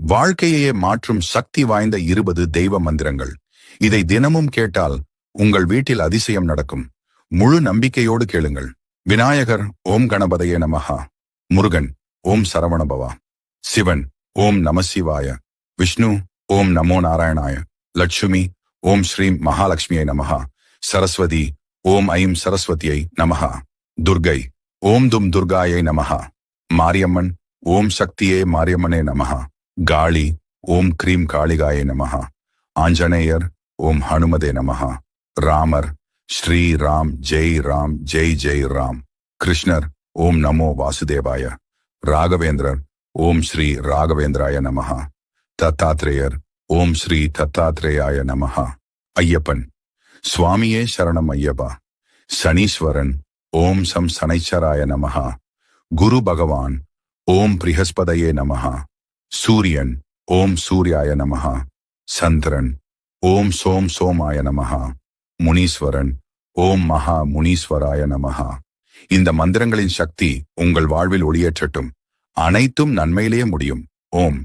வாழ்க்கையே மாற்றும் சக்தி வாய்ந்த 20 தெய்வ மந்திரங்கள். இதை தினமும் கேட்டால் உங்கள் வீட்டில் அதிசயம் நடக்கும். முழு நம்பிக்கையோடு கேளுங்கள். விநாயகர் ஓம் கணபதையே நமஹா. முருகன் ஓம் சரவணபவா. சிவன் ஓம் நமசிவாய. விஷ்ணு ஓம் நமோ நாராயணாய. லட்சுமி ஓம் ஸ்ரீம் மகாலட்சுமியை நமஹா. சரஸ்வதி ஓம் ஐம் சரஸ்வதியை நமஹா. துர்கை ஓம் தும் துர்காயை நமஹா. மாரியம்மன் ஓம் சக்தியே மாரியம்மனே நமஹா. காளி ஓம் கிரீம் காளிகாயை நமஹா. ஆஞ்சநேயர் ஓம் ஹனுமதே நமஹா. ராமர் ஸ்ரீ ராம் ஜெய் ஜெய் ராம். கிருஷ்ணர் ஓம் நமோ வாசுதேவாய. ராகவேந்திரர் ஓம் ஸ்ரீ ராகவேந்திராய நமஹா. தத்தாத்ரேயர் ஓம் ஸ்ரீ தத்தாத்ரேயாய நமஹா. ஐயப்பன் சுவாமியே சரணம் ஐயப்பா. சனீஸ்வரன் ஓம் சம் சனைச்சராய நமஹா. குரு பகவான் ஓம் பிரிஹஸ்பதையே நமஹா. சூரியன் ஓம் சூர்யாய நமஹா. சந்திரன் ஓம் சோம் சோமாய நமஹா. முனீஸ்வரன் ஓம் மகா முனீஸ்வராய நமஹா. இந்த மந்திரங்களின் சக்தி உங்கள் வாழ்வில் ஒளியேற்றட்டும். அனைத்தும் நன்மையிலேயே முடியும். ஓம்